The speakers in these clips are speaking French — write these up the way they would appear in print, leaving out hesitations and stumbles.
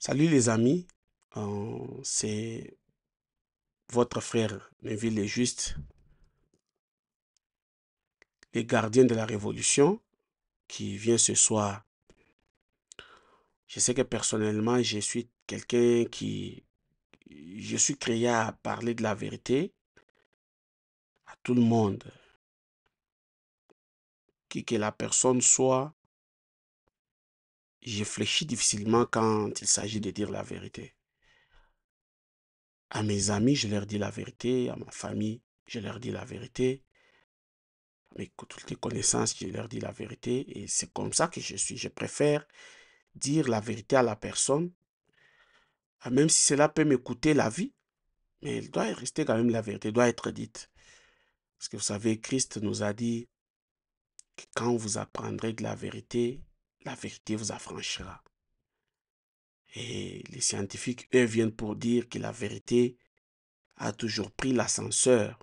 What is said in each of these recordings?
Salut les amis, c'est votre frère Neville est juste, les gardiens de la révolution qui vient ce soir. Je sais que personnellement, je suis quelqu'un je suis créé à parler de la vérité à tout le monde, qui que la personne soit. Je réfléchis difficilement quand il s'agit de dire la vérité. À mes amis, je leur dis la vérité, à ma famille, je leur dis la vérité. Mais toutes les connaissances, je leur dis la vérité et c'est comme ça que je suis. Je préfère dire la vérité à la personne, même si cela peut me coûter la vie, mais elle doit rester quand même la vérité, doit être dite. Parce que vous savez, Christ nous a dit que quand vous apprendrez de la vérité vous affranchira. Et les scientifiques, eux, viennent pour dire que la vérité a toujours pris l'ascenseur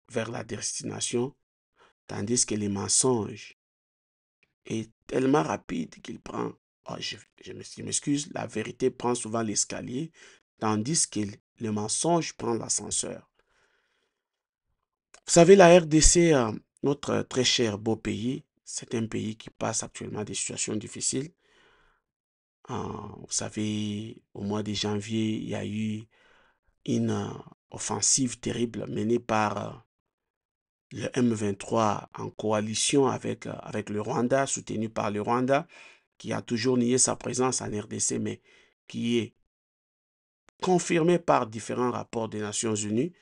vers la destination, tandis que les mensonges est tellement rapide qu'il prend, oh, je m'excuse, la vérité prend souvent l'escalier, tandis que le mensonge prend l'ascenseur. Vous savez, la RDC, notre très cher beau pays, c'est un pays qui passe actuellement des situations difficiles. Vous savez, au mois de janvier, il y a eu une offensive terrible menée par le M23 en coalition avec le Rwanda, soutenu par le Rwanda, qui a toujours nié sa présence en RDC, mais qui est confirmé par différents rapports des Nations Unies.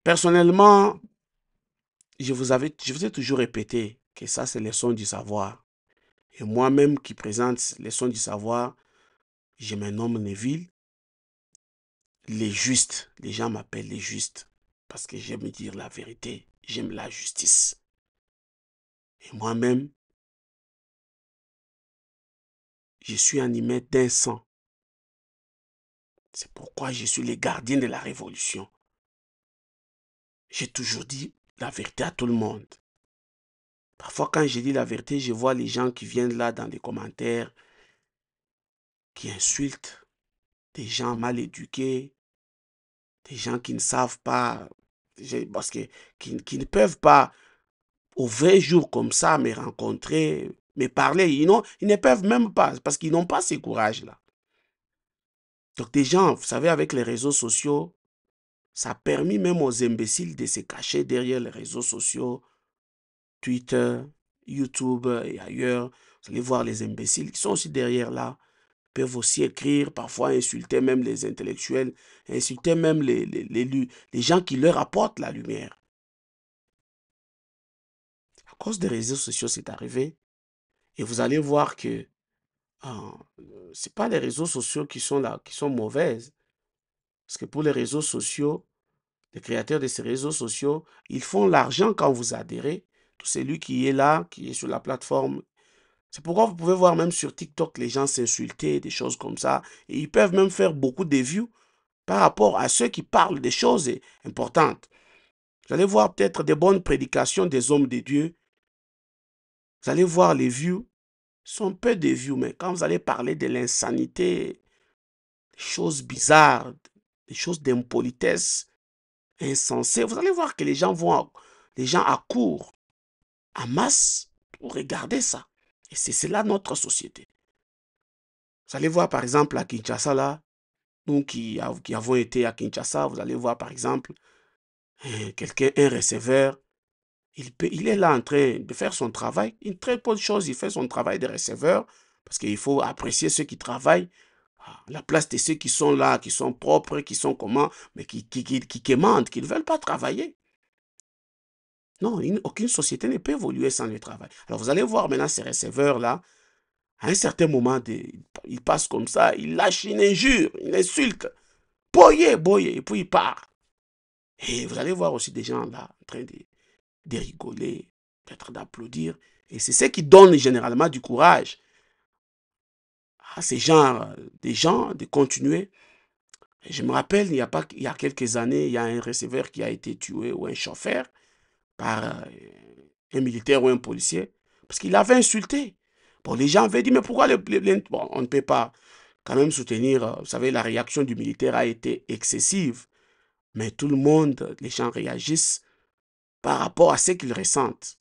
Personnellement, je vous ai toujours répété que ça, c'est les sons du savoir. Et moi-même qui présente les sons du savoir, je me nomme Neville, les justes. Les gens m'appellent les justes parce que j'aime dire la vérité, j'aime la justice. Et moi-même, je suis animé d'un sang. C'est pourquoi je suis le gardien de la révolution. J'ai toujours dit la vérité à tout le monde. Parfois, quand je dis la vérité, je vois les gens qui viennent là dans les commentaires, qui insultent, des gens mal éduqués, des gens qui ne savent pas, parce que, qui ne peuvent pas, au vrai jour comme ça, me rencontrer, me parler. Ils ne peuvent même pas, parce qu'ils n'ont pas ce courage-là. Donc, des gens, vous savez, avec les réseaux sociaux, ça a permis même aux imbéciles de se cacher derrière les réseaux sociaux, Twitter, YouTube et ailleurs. Vous allez voir les imbéciles qui sont aussi derrière là, peuvent aussi écrire, parfois insulter même les intellectuels, insulter même les gens qui leur apportent la lumière. À cause des réseaux sociaux, c'est arrivé. Et vous allez voir que ce n'est pas les réseaux sociaux qui sont là, qui sont mauvaises. Parce que pour les réseaux sociaux, les créateurs de ces réseaux sociaux, ils font l'argent quand vous adhérez. Tout celui qui est là, qui est sur la plateforme. C'est pourquoi vous pouvez voir même sur TikTok les gens s'insulter, des choses comme ça. Et ils peuvent même faire beaucoup de vues par rapport à ceux qui parlent des choses importantes. Vous allez voir peut-être des bonnes prédications des hommes de Dieu. Vous allez voir les vues, sont peu de vues, mais quand vous allez parler de l'insanité, des choses bizarres, des choses d'impolitesse, insensées, vous allez voir que les gens accourent en masse pour regarder ça. Et c'est cela notre société. Vous allez voir par exemple à Kinshasa, là, nous qui avons été à Kinshasa, vous allez voir par exemple quelqu'un, un receveur, il est là en train de faire son travail. Une très bonne chose, il fait son travail de receveur parce qu'il faut apprécier ceux qui travaillent. La place de ceux qui sont là, qui sont propres, qui sont comment, mais qui commandent, qui ne veulent pas travailler. Non, aucune société ne peut évoluer sans le travail. Alors vous allez voir maintenant ces receveurs-là, à un certain moment, ils passent comme ça, ils lâchent une injure, une insulte. Boyez, boyez, et puis ils partent. Et vous allez voir aussi des gens là en train de rigoler, peut-être d'applaudir. Et c'est ce qui donne généralement du courage à ces gens, des gens de continuer. Et je me rappelle, il y a quelques années, il y a un receveur qui a été tué ou un chauffeur par un militaire ou un policier parce qu'il avait insulté. Bon, les gens avaient dit, mais pourquoi bon, on ne peut pas quand même soutenir, vous savez, la réaction du militaire a été excessive, mais tout le monde, les gens réagissent par rapport à ce qu'ils ressentent.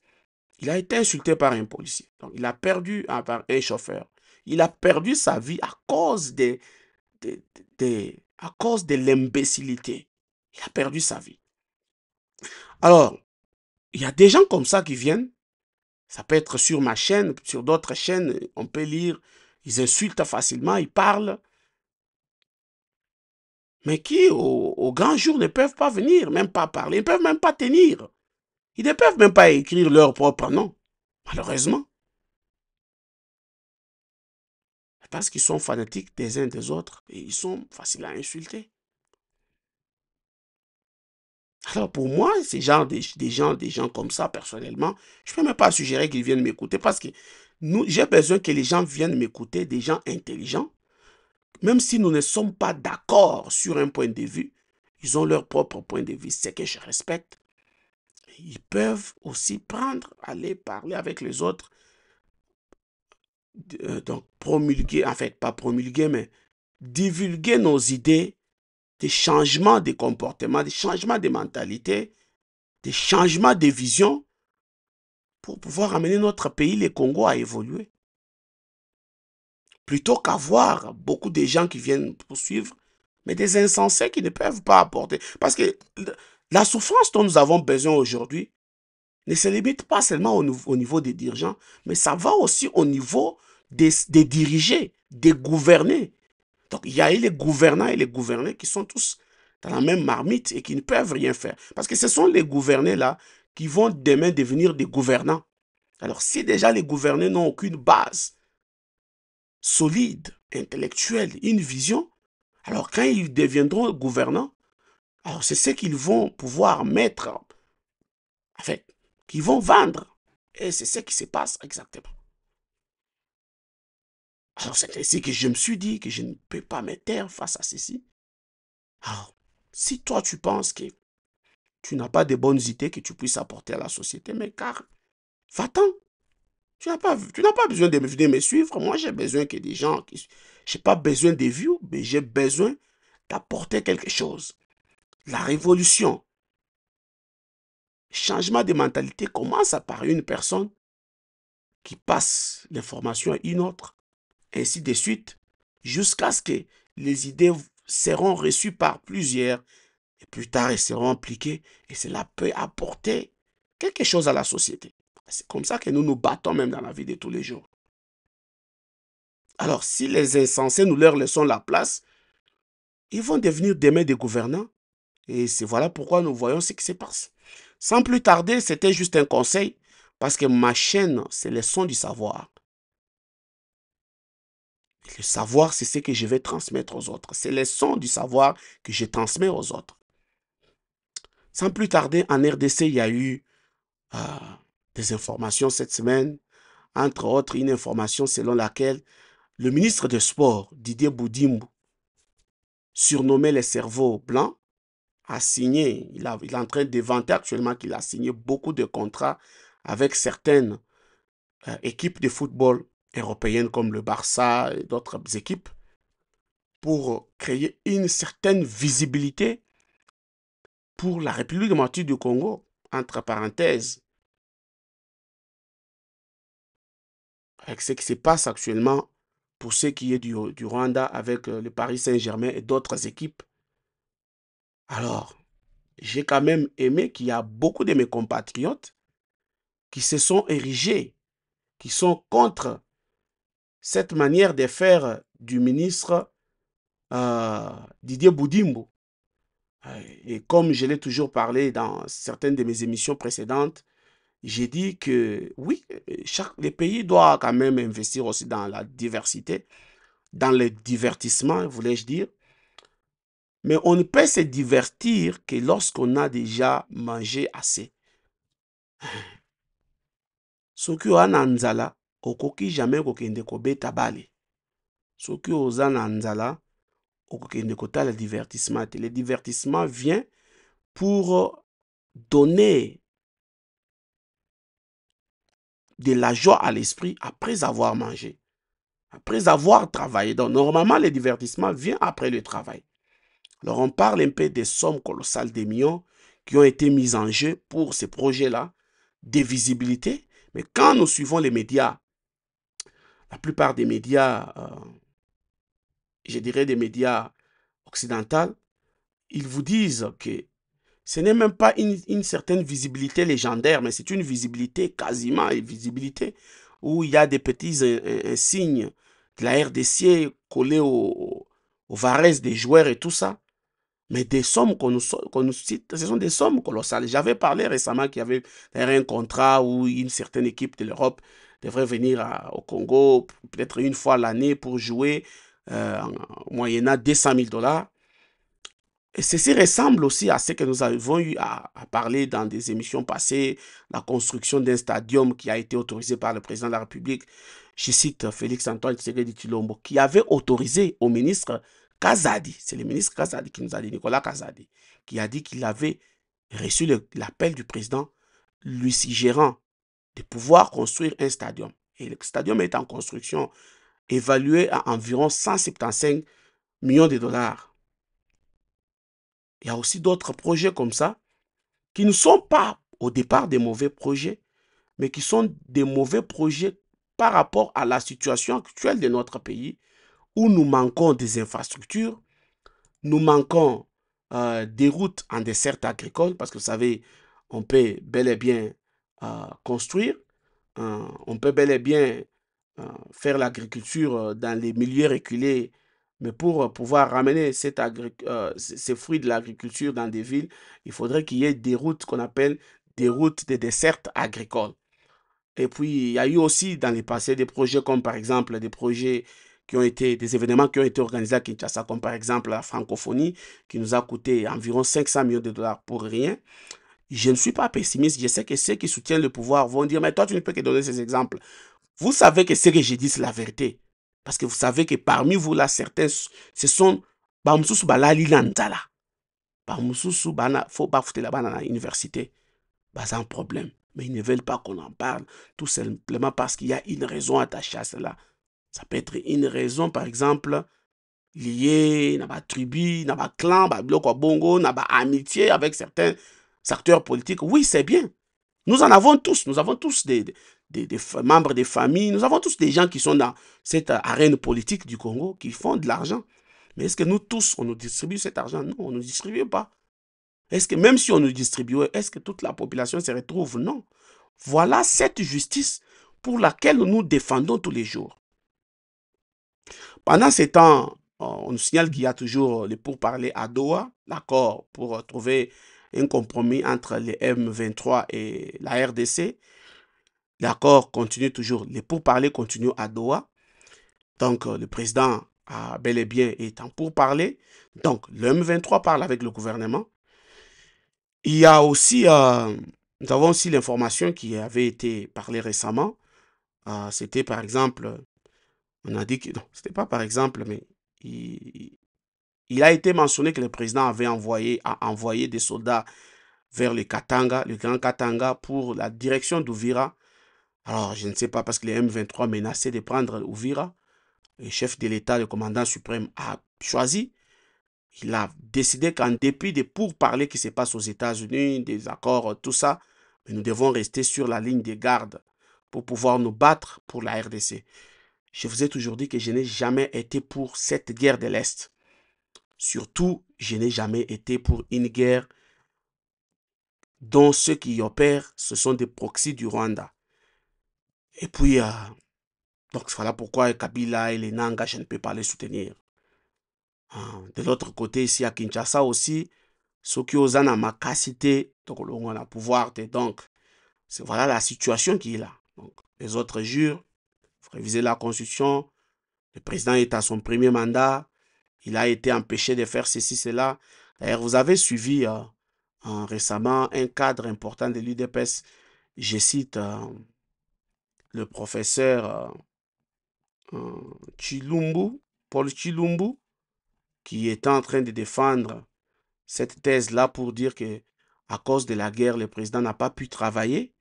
Il a été insulté par un policier, donc il a perdu par un chauffeur. Il a perdu sa vie à cause à cause de l'imbécilité. Il a perdu sa vie. Alors, il y a des gens comme ça qui viennent. Ça peut être sur ma chaîne, sur d'autres chaînes, on peut lire. Ils insultent facilement, ils parlent. Mais qui, au grand jour, ne peuvent pas venir, même pas parler, ils ne peuvent même pas tenir. Ils ne peuvent même pas écrire leur propre nom, malheureusement. Parce qu'ils sont fanatiques des uns des autres et ils sont faciles à insulter. Alors pour moi, ces gens, des gens comme ça, personnellement, je ne peux même pas suggérer qu'ils viennent m'écouter parce que j'ai besoin que les gens viennent m'écouter, des gens intelligents. Même si nous ne sommes pas d'accord sur un point de vue, ils ont leur propre point de vue, c'est que je respecte. Ils peuvent aussi aller parler avec les autres, donc promulguer, en fait, pas promulguer, mais divulguer nos idées, des changements de comportement, des changements de mentalité, des changements de vision pour pouvoir amener notre pays, le Congo, à évoluer. Plutôt qu'avoir beaucoup de gens qui viennent poursuivre, mais des insensés qui ne peuvent pas apporter. Parce que la souffrance dont nous avons besoin aujourd'hui ne se limite pas seulement au niveau des dirigeants, mais ça va aussi au niveau des dirigés, des gouvernés. Donc il y a les gouvernants et les gouvernés qui sont tous dans la même marmite et qui ne peuvent rien faire. Parce que ce sont les gouvernés-là qui vont demain devenir des gouvernants. Alors si déjà les gouvernés n'ont aucune base solide, intellectuelle, une vision, alors quand ils deviendront gouvernants, alors c'est ce qu'ils vont pouvoir mettre, en fait, qu'ils vont vendre. Et c'est ce qui se passe exactement. Alors c'est ainsi que je me suis dit que je ne peux pas me taire face à ceci. Alors, si toi tu penses que tu n'as pas de bonnes idées que tu puisses apporter à la société, mais car, va-t'en. Tu n'as pas besoin de venir me suivre. Moi, j'ai besoin que des gens qui... Je n'ai pas besoin de vues, mais j'ai besoin d'apporter quelque chose. La révolution, le changement de mentalité commence par une personne qui passe l'information à une autre, ainsi de suite, jusqu'à ce que les idées seront reçues par plusieurs, et plus tard, elles seront appliquées, et cela peut apporter quelque chose à la société. C'est comme ça que nous nous battons même dans la vie de tous les jours. Alors, si les insensés, nous leur laissons la place, ils vont devenir demain des gouvernants. Et c'est voilà pourquoi nous voyons ce qui se passe. Sans plus tarder, c'était juste un conseil, parce que ma chaîne, c'est le son du savoir. Et le savoir, c'est ce que je vais transmettre aux autres. C'est le son du savoir que je transmets aux autres. Sans plus tarder, en RDC, il y a eu euh, des informations cette semaine. Entre autres, une information selon laquelle le ministre des Sports, Didier Boudimbo, surnommé les cerveaux blancs, a signé, il est en train de vanter actuellement qu'il a signé beaucoup de contrats avec certaines équipes de football européennes comme le Barça et d'autres équipes pour créer une certaine visibilité pour la République démocratique du Congo, entre parenthèses, avec ce qui se passe actuellement pour ce qui est du Rwanda avec le Paris Saint-Germain et d'autres équipes. Alors, j'ai quand même aimé qu'il y a beaucoup de mes compatriotes qui se sont érigés, qui sont contre cette manière de faire du ministre Didier Boudimbo. Et comme je l'ai toujours parlé dans certaines de mes émissions précédentes, j'ai dit que oui, les pays doivent quand même investir aussi dans la diversité, dans le divertissement, voulais-je dire. Mais on ne peut se divertir que lorsqu'on a déjà mangé assez. Soki oza na nzala, okoki jamais kokende kobeta bale. Soki oza na nzala, okokende kotala divertissement. Le divertissement vient pour donner de la joie à l'esprit après avoir mangé, après avoir travaillé. Donc, normalement, le divertissement vient après le travail. Alors, on parle un peu des sommes colossales, des millions qui ont été mises en jeu pour ces projets-là, des visibilités. Mais quand nous suivons les médias, la plupart des médias, je dirais des médias occidentaux, ils vous disent que ce n'est même pas une certaine visibilité légendaire, mais c'est une visibilité quasiment une visibilité où il y a des petits signes de la RDC collés au varese des joueurs et tout ça. Mais des sommes qu'on nous cite, ce sont des sommes colossales. J'avais parlé récemment qu'il y avait un contrat où une certaine équipe de l'Europe devrait venir au Congo peut-être une fois l'année pour jouer moyennant 200 000 dollars. Et ceci ressemble aussi à ce que nous avons eu à parler dans des émissions passées, la construction d'un stadium qui a été autorisé par le président de la République, je cite Félix-Antoine Tshisekedi Tshilombo, qui avait autorisé au ministre Kazadi, c'est le ministre Kazadi qui nous a dit, Nicolas Kazadi, qui a dit qu'il avait reçu l'appel du président lui suggérant de pouvoir construire un stadium. Et le stadium est en construction, évalué à environ 175 millions de dollars. Il y a aussi d'autres projets comme ça qui ne sont pas au départ des mauvais projets, mais qui sont des mauvais projets par rapport à la situation actuelle de notre pays où nous manquons des infrastructures, nous manquons des routes en dessert agricole, parce que vous savez, on peut bel et bien construire, on peut bel et bien faire l'agriculture dans les milieux reculés, mais pour pouvoir ramener ces fruits de l'agriculture dans des villes, il faudrait qu'il y ait des routes qu'on appelle des routes de dessert agricole. Et puis, il y a eu aussi dans le passé des projets comme par exemple des projets qui ont été, des événements qui ont été organisés à Kinshasa, comme par exemple la francophonie, qui nous a coûté environ 500 millions de dollars pour rien. Je ne suis pas pessimiste, je sais que ceux qui soutiennent le pouvoir vont dire, mais toi, tu ne peux que donner ces exemples. Vous savez que ce que je dis, c'est la vérité. Parce que vous savez que parmi vous, là, certains, ce sont Bamsusu Balali Nanzala. Bamsusu Bana, faut pas foutre là-bas dans l'université. C'est un problème. Mais ils ne veulent pas qu'on en parle, tout simplement parce qu'il y a une raison attachée à cela. Ça peut être une raison, par exemple, liée à ma tribu, à ma clan, à bloc bongo, à ma amitié avec certains acteurs politiques. Oui, c'est bien. Nous en avons tous. Nous avons tous des membres des familles. Nous avons tous des gens qui sont dans cette arène politique du Congo, qui font de l'argent. Mais est-ce que nous tous, on nous distribue cet argent? Non, on ne nous distribue pas. Est-ce que même si on nous distribuait, est-ce que toute la population se retrouve? Non. Voilà cette justice pour laquelle nous défendons tous les jours. Pendant ces temps, on nous signale qu'il y a toujours les pourparlers à Doha, l'accord pour trouver un compromis entre les M23 et la RDC. L'accord continue toujours, les pourparlers continuent à Doha. Donc, le président a bel et bien été en pourparlers. Donc, le M23 parle avec le gouvernement. Il y a aussi, nous avons aussi l'information qui avait été parlée récemment. C'était par exemple, on a dit que, non, c'était pas par exemple, mais il a été mentionné que le président avait envoyé des soldats vers le Katanga, le Grand Katanga, pour la direction d'Ouvira. Alors, je ne sais pas, parce que les M23 menaçaient de prendre Ouvira. Le chef de l'État, le commandant suprême, a choisi. Il a décidé qu'en dépit des pourparlers qui se passent aux États-Unis, des accords, tout ça, nous devons rester sur la ligne des gardes pour pouvoir nous battre pour la RDC. Je vous ai toujours dit que je n'ai jamais été pour cette guerre de l'Est. Surtout, je n'ai jamais été pour une guerre dont ceux qui y opèrent, ce sont des proxys du Rwanda. Et puis, donc voilà pourquoi Kabila et les Nanga, je ne peux pas les soutenir. De l'autre côté, ici à Kinshasa aussi, ceux qui osent en makasité, donc on a pouvoir, donc voilà la situation qui est là. Donc, les autres jurent, il faut réviser la constitution, le président est à son premier mandat, il a été empêché de faire ceci, cela. D'ailleurs, vous avez suivi récemment un cadre important de l'UDPS, je cite le professeur Chilumbu, Paul Chilumbu, qui est en train de défendre cette thèse-là pour dire que à cause de la guerre, le président n'a pas pu travailler.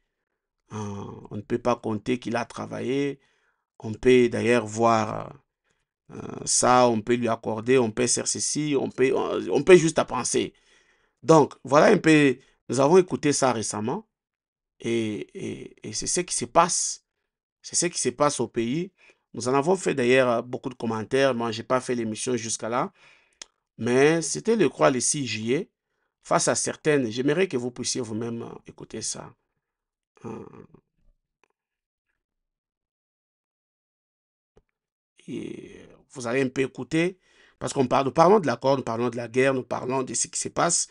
On ne peut pas compter qu'il a travaillé. On peut d'ailleurs voir ça, on peut lui accorder, on peut faire ceci, on peut juste à penser. Donc, voilà un peu, nous avons écouté ça récemment et c'est ce qui se passe. C'est ce qui se passe au pays. Nous en avons fait d'ailleurs beaucoup de commentaires. Moi, je n'ai pas fait l'émission jusqu'à là. Mais c'était, je crois, le 6 juillet. Face à certaines, j'aimerais que vous puissiez vous-même écouter ça. Euh, Et vous allez un peu écouter. Parce qu'on parle, nous parlons de l'accord, nous parlons de la guerre, nous parlons de ce qui se passe.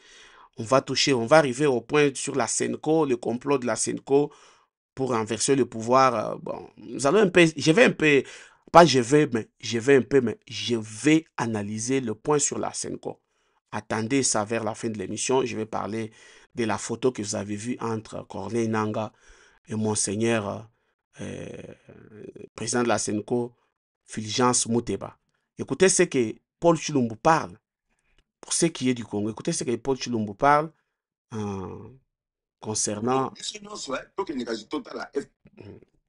On va toucher, on va arriver au point sur la Senco, le complot de la Senco pour renverser le pouvoir. Bon, nous allons un peu, je vais un peu, pas je vais un peu, mais je vais analyser le point sur la Senco. Attendez ça vers la fin de l'émission. Je vais parler de la photo que vous avez vue entre Corneille Nanga et Monseigneur, président de la Senco, Fulgence Muteba. Écoutez ce que Paul Chilumbu parle, pour ce qui est du Congo. Écoutez ce que Paul Chilumbu parle concernant...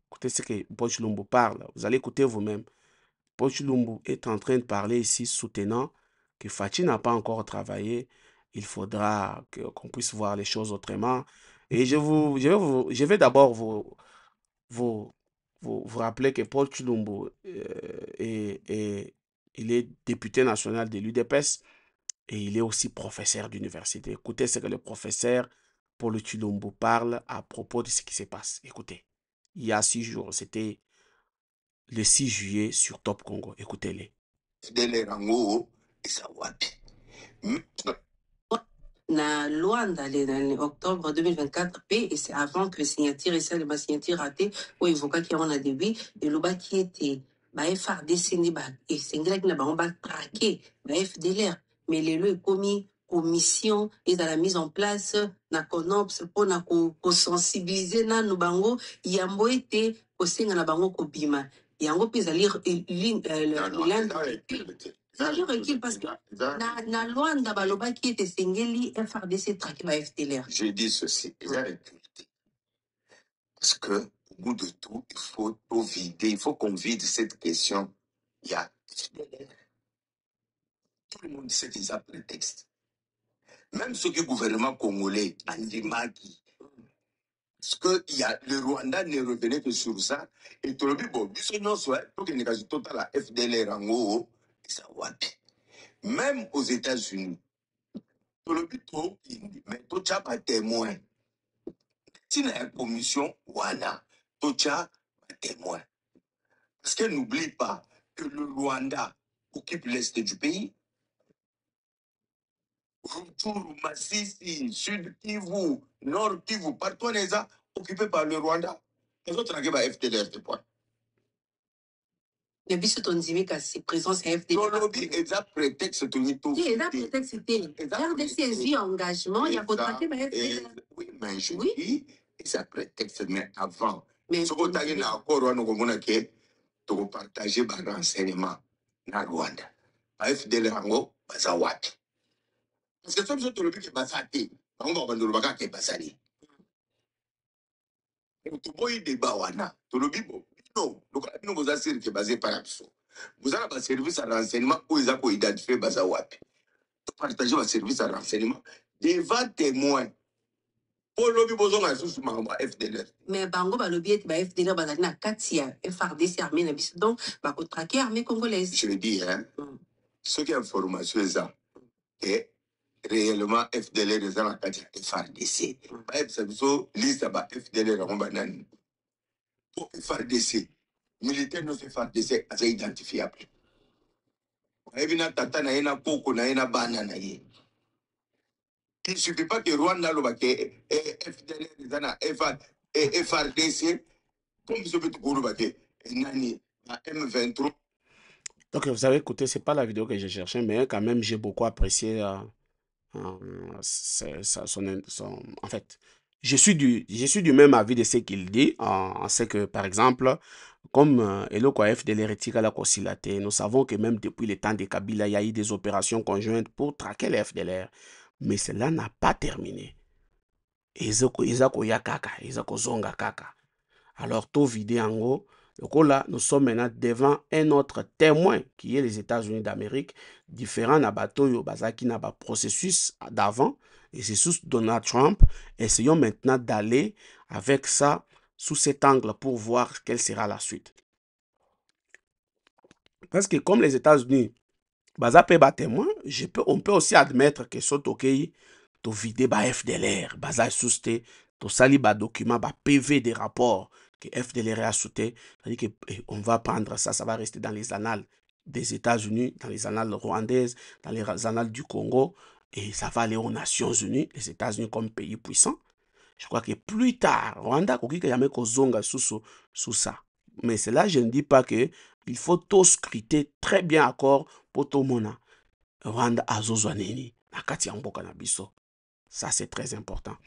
Écoutez ce que Paul Chilumbu parle. Vous allez écouter vous-même. Paul Chilumbu est en train de parler ici, soutenant que Fachi n'a pas encore travaillé. Il faudra qu'on puisse voir les choses autrement. Et je vais d'abord vous, vous rappeler que Paul Chilumbu il est député national de l'UDPS et il est aussi professeur d'université. Écoutez ce que le professeur Paul Chilumbu parle à propos de ce qui se passe. Écoutez, il y a 6 jours, c'était le 6 juillet sur Top Congo. Écoutez-les. Na Luanda en octobre 2024 et c'est avant que signature et ça le signature raté ou évoqué qui on a début et le bas qui était ba FRDC ni ba et c'est vrai que na ba on va traquer ba FDLR mais les lieux commis commission et dans la mise en place na CONOPS pour na ko sensibiliser na no bango yambo été au singa na bango ko bima yango pisa lire ça recule parce que na Luanda baloba qui était sengeli FRDC traqué par FDLR. Je dis ceci, parce que au bout de tout, il faut tout vider, il faut qu'on vide cette question. Il y a FDLR. Tout le monde sait qu'ils ont prétexte. Même ceux qui gouvernement congolais, Andimaki, parce que le Rwanda ne revenait que sur ça, et tout le monde, bon, non, soit, pour qu'il n'y ait pas la FDLR en haut, ça va. Même aux États-Unis, tout le monde, mais tout ça pas témoin. Si la commission, voilà, tout ça pas témoin. Parce qu'elle n'oublie pas que le Rwanda occupe l'est du pays. Rutshuru, Masisi, Sud Kivu, Nord Kivu, partout on est occupé par le Rwanda. Les autres n'ont pas FDLR, c'est point. Mais bis ton dimi ka c'est présence FDLR. Non, lobby, exact prétexte tout ni tout. Exact prétexte c'était. RDC est engagement, il y a contracté par FDLR. Oui, mais je dis, exact prétexte, mais avant. Mais ce qu'on a eu encore, on a dit que partager des renseignements dans le Rwanda. FDLR, c'est what? Parce que ça, je te le dis que c'est on va vendre le bagage qui est basali. Tu vois, débat wana. Tu le dis, non. Donc, nous vous assurons que basé par absous. Vous avez un service à renseignement où ils ont identifié Bazawapi. Tu partages un service à renseignement devant témoins. Pour le lobby, vous avez un sous FDLR. Mais bango ba lobby est ba FDLR bazali na katia FRDC armée na biso donc ba ko traquer armée congolaise. Je dis hein. Ce qui est information est ça. Et réellement FDLR est dans la katia FRDC. Ba FSO liste ba FDLR en banane. Pour FRDC, militaire non FRDC est identifiable. Evina tata na yena koko na yena bana na ye. Il ne suffit pas que Rwanda lo bake FDLR zana FRDC comme ce petit groupe bake nani M23. Donc vous avez écouté, c'est pas la vidéo que j'ai cherchée, mais quand même j'ai beaucoup apprécié en fait. Je suis du même avis de ce qu'il dit, en ce que, par exemple, comme Eloko FDLR et la Kosilaté, nous savons que même depuis le temps de Kabila, il y a eu des opérations conjointes pour traquer les FDLR. Mais cela n'a pas terminé. Ezako Yakaka, Ezako Zonga Kaka. Alors, tout vidé en gros. Donc là, nous sommes maintenant devant un autre témoin qui est les États-Unis d'Amérique, différent na bateau yo bazaki na ba processus d'avant, et c'est sous Donald Trump. Essayons maintenant d'aller avec ça sous cet angle pour voir quelle sera la suite. Parce que comme les États-Unis baza pe ba témoin, on peut aussi admettre que ce tokei to vide ba FDLR, baza sous to sali ba document ba PV des rapports que FDLR a sauté, c'est-à-dire qu'on va prendre ça, ça va rester dans les annales des États-Unis, dans les annales rwandaises, dans les annales du Congo, et ça va aller aux Nations Unies, les États-Unis comme pays puissant. Je crois que plus tard, Rwanda koki ka yame kozonga sous ça. Mais cela, je ne dis pas que il faut tout scruter très bien accord pour tout le monde. Rwanda azozwa nini na kati ya mboka na biso. Ça, c'est très important.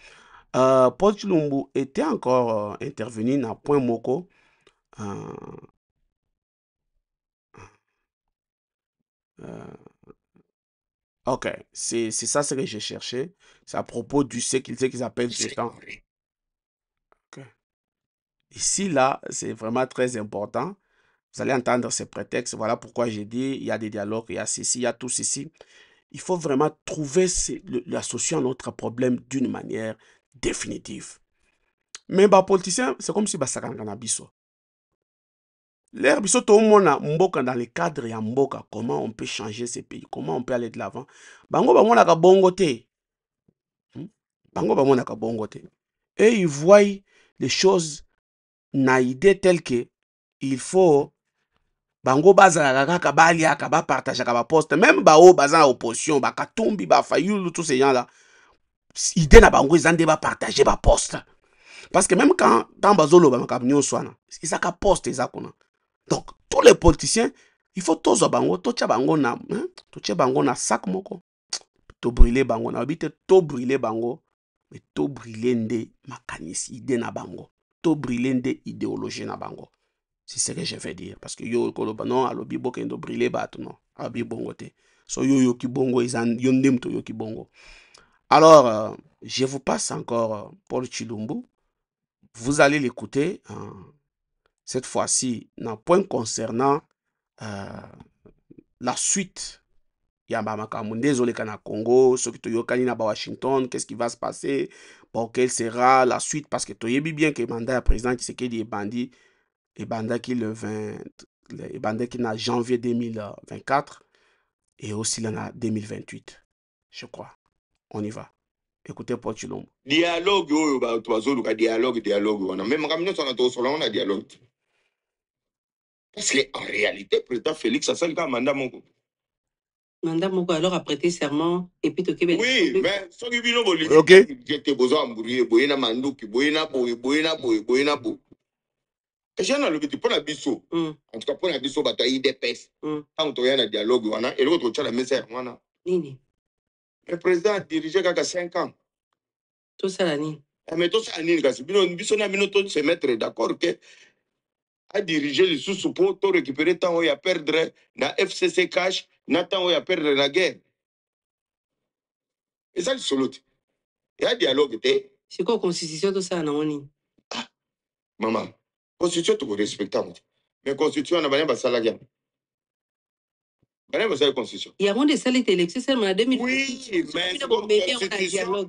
Paul Chilumbu était encore intervenu dans point moko. Ok, c'est ça ce que j'ai cherché. C'est à propos du ce qu'ils appellent du temps. Okay. Ici, là, c'est vraiment très important. Vous allez entendre ces prétextes. Voilà pourquoi j'ai dit, il y a des dialogues, il y a ceci, il y a tout ceci. Il faut vraiment trouver la solution à notre problème d'une manière définitive. Mais les politiciens, c'est comme si ça na biso. L'air biso tout le monde mboka dans le cadre ya mboka, comment on peut changer ces pays, comment on peut aller de l'avant. Bango ba mona ka bongo te. Bango ba mona ka bongo te. Et ils voient les choses na idée telle que il faut bango bazala kaka baliaka ba partageaka ba poste, même ba o baza opposition, ba katumbi ba fayulu tous ces gens là. Idée na bango ils ba partager ba poste. Parce que même quand bazolo ba makabnyo swana, ils a ka poste ezakona. Donc tous les politiciens, il faut tous bango, tocha bango na sac moko. To brûler bango na bite to brûler bango, mais to brûler nde makanisi idée na bango. To brûler nde idéologie na bango. C'est ce que je vais dire. Parce que yo koloba non, alobi bokendo brûler bato non. Alobi bongo te. So yo ki bongo izan yondem to yo ki bongo. Alors, je vous passe encore Paul Chilumbu. Vous allez l'écouter cette fois-ci dans point concernant la suite. Yamba makamunde zoleka na Congo, ce que tu yokani na Washington, qu'est-ce qui va se passer? Bon, quelle sera la suite? Parce que tu yebi bien que le mandat président Tshisekedi est bandit. Et bandaki le 20, et bandaki na janvier 2024 et aussi là 2028, je crois. On y va. Écoutez Paul Chilombo. Dialogue, dialogue. Même on a dialogue. Parce qu'en réalité, le président Félix a ça le mandat moko. Mandat moko alors a prêté serment et puis toqué. Oui, mais ce qui vient de Ok. j'étais besoin de boyena manduki, boyena bo. Et j'ai un lobby pour la biso. En tout cas, pour la biso, bataille d'épès. Quand on y a un dialogue, et l'autre, tu as la message. Le président a dirigé jusqu'à 5 ans. Tout ça, l'année. Mais tout ça, l'année, parce que biso na binoto se mettre d'accord que a dirigé les sous pour récupérer tant où il y a perdre na FCC cash, na tant où il y a perdre la guerre. Et ça, le solo. Il y a un dialogue. C'est quoi la constitution, tout ça, non? Ah, maman, constitution, tu respectes. Mais constitution, on a pas ça la guerre. Constitution. Il y a moins de salles élections seulement en 2000. Oui, mais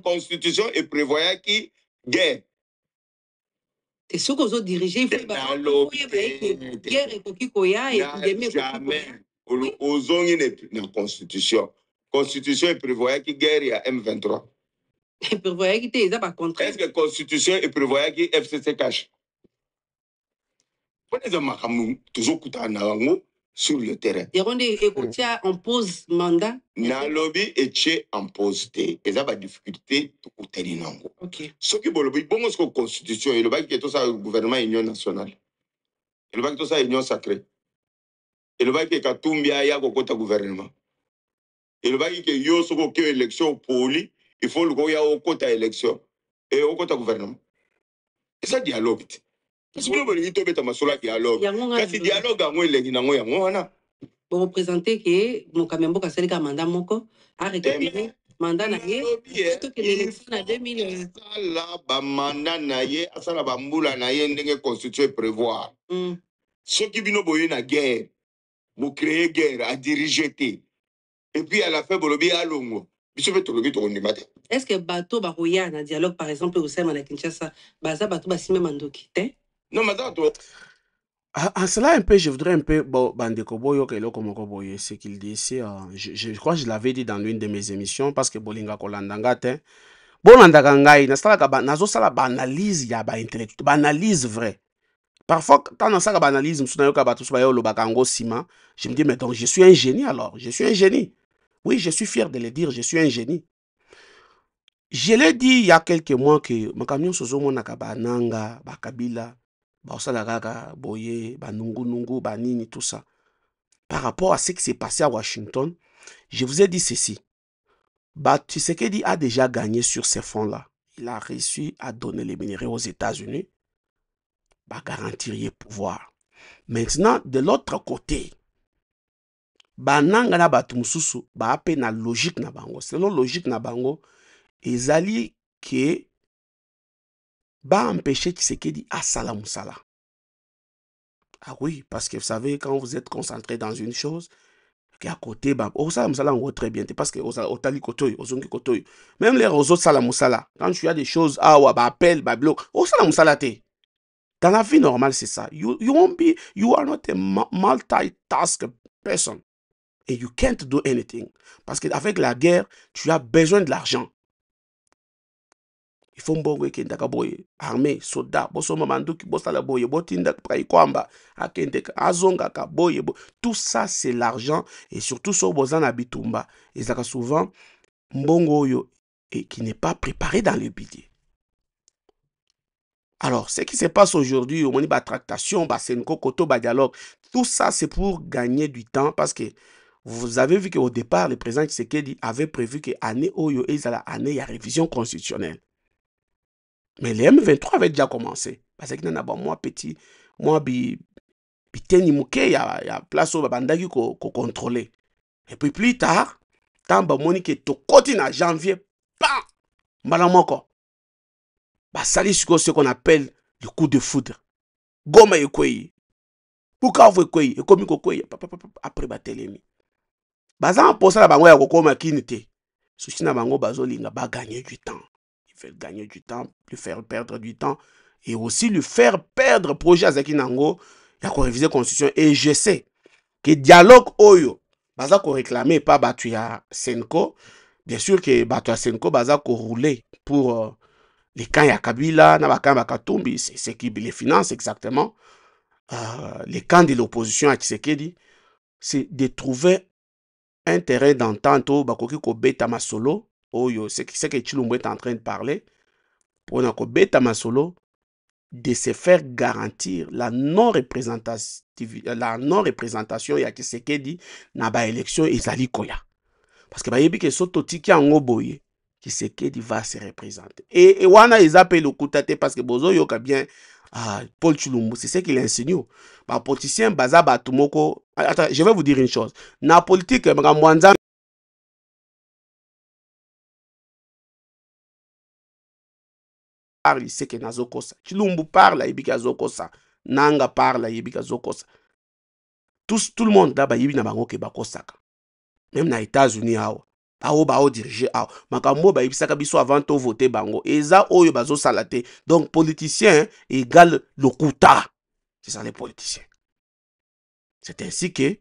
constitution et prévoyant qui guerre. C'est ce qu'on a dirigé. Il faut guerre et kokikoya et épidémie. Jamais. Aux une constitution. Constitution et prévoyant qui guerre il y a M23. Et prévoyant qui était pas contre. Est-ce que constitution et prévoyant qui FCC cache? Pour les hommes, toujours sur le terrain. On pose mandat. Na lobby et en pose. Et ça va difficulté de coûter l'inango. Ok. Ce qui est bon, c'est la constitution. Et le bac qui est tout ça, le gouvernement union nationale. Et le bac tout ça, union sacrée. Et le bac qui est Katumbia, il y a un gouvernement. Et le bac qui est yo, ce qui est élection poli, il faut le goya au côté élection. Et au côté gouvernement. Et ça, dialogue. Parce que vous avez dit que dialogue. Quand il dialogue, vous représentez que mon Kamembo Kasselika mandat moko a récupéré mandat na ye to que l'élection na 2000 asala ba mandat na ye asala ba mbula na ye ndenge constitution prévoir soki bino boye na guerre bo créer guerre à diriger te et puis à la fin bolobi alongo biso pe tolobi to ndima te. Est-ce que bateau ba roya na dialogue par exemple au sein de Kinshasa baza bateau ba sime mandoki te? Non mais toi En cela, un peu, je voudrais un peu, bon, Bandeko Boyo, ce qu'il dit ici, je crois que je l'avais dit dans l'une de mes émissions, parce que Bolinga Kolandanga, Bolandanga Ngai, nazo sala banalise ya ba intellectuel, banalise vrai. Parfois, quand on a banalise, je me dis, mais donc, je suis un génie alors, je suis un génie. Oui, je suis fier de le dire, je suis un génie. Je l'ai dit il y a quelques mois que mon camion Sozo Monaka Bananga, Bakabila, Baosalagaga, Boye, Banungu, Banini, tout ça. Par rapport à ce qui s'est passé à Washington, je vous ai dit ceci. Tshisekedi a déjà gagné sur ces fonds-là. Il a réussi à donner les minéraux aux États-Unis, garantir le pouvoir. Maintenant, de l'autre côté, Bananga na Batumususu, Bape na logique na bango. Selon logique na bango, ezali que empêcher Tshisekedi à Salamoussala. Ah oui, parce que vous savez, quand vous êtes concentré dans une chose, à côté, Salamoussala, on voit très bien, parce que Otali Kotoy, Ozongi Kotoy, même les autres Salamoussala, quand tu as des choses, appel, bloc, Salamoussala te. Dans la vie normale, c'est ça. You are not a multitask person. And you can't do anything. Parce qu'avec la guerre, tu as besoin de l'argent. Il faut mbongo ekendaka boye armée soldat bosoma manduki bosala boye botinda kwamba akendeka azongaka boye tout ça c'est l'argent et surtout so bozana bitumba ezaka souvent mbongo oyo et qui n'est pas préparé dans le budget. Alors ce qui se passe aujourd'hui au moni ba tractation ba senko koto ba dialogue tout ça c'est pour gagner du temps parce que vous avez vu qu'au départ le président Tshisekedi avait prévu que année oyo ezala année ya révision constitutionnelle. Mais les M23 avaient déjà commencé. Parce qu'il y a moi petit, moi biteni mouke, il y a place où bandagi ko contrôler. Et puis plus tard, tant ba moni que to côté na janvier, bam, malamoko. Bah sali ce qu'on appelle le coup de foudre. Goma ekweyi. Bukavu ekweyi, ekomi kokweyi, après batelemi. Bazan pour ça la bango ya kokoma kinite. Souci na bango bazolinga ba gagner du temps. Faire gagner du temps, lui faire perdre du temps et aussi lui faire perdre projet à Zakinango, il y a qu'on réviser la constitution et je sais que dialogue oyo baza ko réclamer pas Batuya Senko, bien sûr que Batuya Senko baza ko rouler pour les camps ya Kabila na bakamp Bakatumbi, c'est qui les finance exactement. Les camps de l'opposition à Tshisekedi, c'est de trouver un terrain d'entente au bakoki ko beta masolo. Oyo, c'est que Chilombo est en train de parler pour Masolo de se faire garantir la non-représentation ya Tshisekedi na ba élection ezali koya. Parce que bayebi ke soto tiki ango boye Tshisekedi va se représenter. Et wana ezape le kutate parce que bozo yoka bien Paul Chilombo, c'est ce qu'il enseigne. Ba politicien baza batumoko. Attends, je vais vous dire une chose. Na politique mwanza parle, c'est que nazokosa. Chilumbu parle, yebika zokosa. Nanga parle, yebika zokosa. Tout le monde là-bas, yebi na bango ke bakosaka. Même na États-Unis, bao diriger, makambo ba yebisaka biso avant to voter bango. Eza oyo bazo salate. Donc, politicien égale lokuta. C'est ça les politiciens. C'est ainsi que, eux,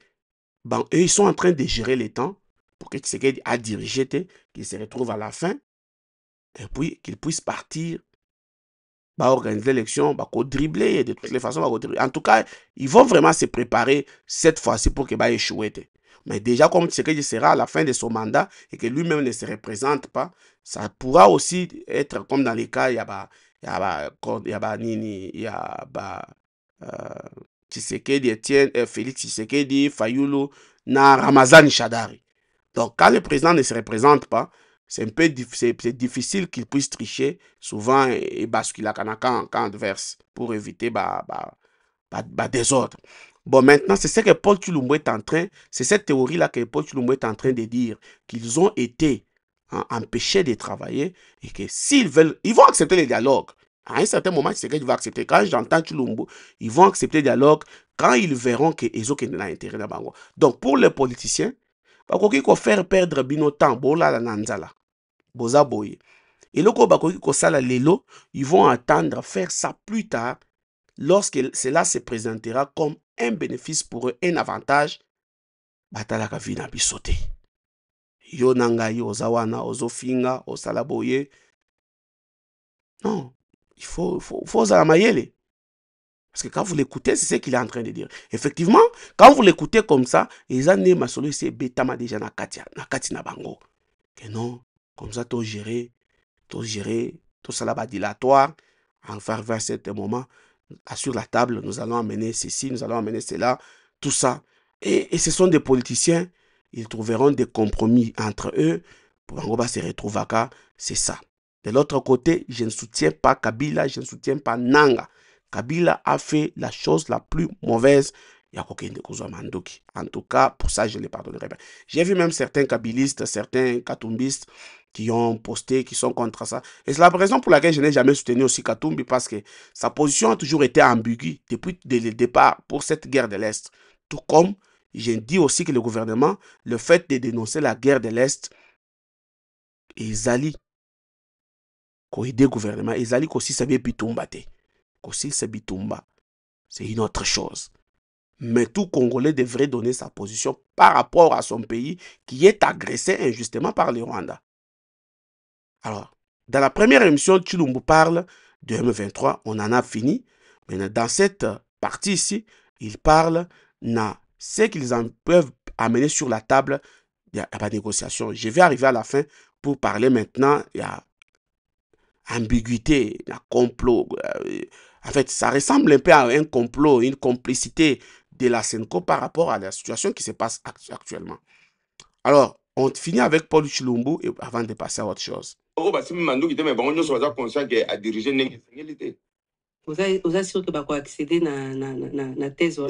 ils sont en train de gérer les temps pour que Tshisekedi a dirigé, qu'il se retrouve à la fin, et puis qu'il puisse partir. Organiser l'élection, dribbler de toutes les façons. En tout cas, ils vont vraiment se préparer cette fois-ci pour qu'il va échouer. Mais déjà, comme Tshisekedi sera à la fin de son mandat et que lui-même ne se représente pas, ça pourra aussi être comme dans les cas, il y a Tshisekedi, Etienne, Félix Tshisekedi, Fayulu, na Ramazani Shadari. Donc, quand le président ne se représente pas, c'est un peu difficile qu'il puisse tricher souvent et basculer en camp adverse pour éviter désordre. Bon, maintenant, c'est ce que Paul Chilombo est en train, c'est cette théorie-là que Paul Chilombo est en train de dire, qu'ils ont été empêcher de travailler et que s'ils veulent, ils vont accepter les dialogues. À un certain moment, c'est qu'ils vont accepter. Quand j'entends Tshilombo, ils vont accepter le dialogue quand ils verront que ils ont intérêt dans bango. Donc, pour les politiciens, bakoki ko faire perdre bino temps, bola la nanzala, boza boye. Et le bakoki ko sala lelo, ils vont attendre faire ça plus tard, lorsque cela se présentera comme un bénéfice pour eux, un avantage, batalaka vina bisote. Yo nangai ozawana, ozofinga, osala boye. Non, il faut la mayele. Parce que quand vous l'écoutez, c'est ce qu'il est en train de dire. Effectivement, quand vous l'écoutez comme ça, les années masolo c'est betama déjà na kati na bango. Que non, comme ça tout gérer, tout cela va dilatoire. Enfin, vers cet moment, sur la table, nous allons amener ceci, nous allons amener cela, tout ça. Et ce sont des politiciens, ils trouveront des compromis entre eux. Pour Bangoba se retrouver à c'est ça. De l'autre côté, je ne soutiens pas Kabila, je ne soutiens pas Nanga. Kabila a fait la chose la plus mauvaise. En tout cas, pour ça, je ne les pardonnerai pas. J'ai vu même certains kabilistes, certains katumbistes qui ont posté, qui sont contre ça. Et c'est la raison pour laquelle je n'ai jamais soutenu aussi Katumbi, parce que sa position a toujours été ambiguë depuis le départ pour cette guerre de l'Est. Tout comme j'ai dit aussi que le gouvernement, le fait de dénoncer la guerre de l'Est, ezali ko aider gouvernement, ezali ko si sabe bitumba te. Ko si se bitumba, c'est une autre chose. Mais tout Congolais devrait donner sa position par rapport à son pays qui est agressé injustement par le Rwanda. Alors, dans la première émission, Tshilombo parle de M23, on en a fini. Mais dans cette partie ici, il parle de ce qu'ils en peuvent amener sur la table. Il n'y a pas de négociation. Je vais arriver à la fin pour parler maintenant. Il y a ambiguïté, il y a complot. En fait, ça ressemble un peu à un complot, une complicité de la Senko par rapport à la situation qui se passe actuellement. Alors, on finit avec Paul Tshilombo avant de passer à autre chose. Vous assurez que vous accéder na thèse.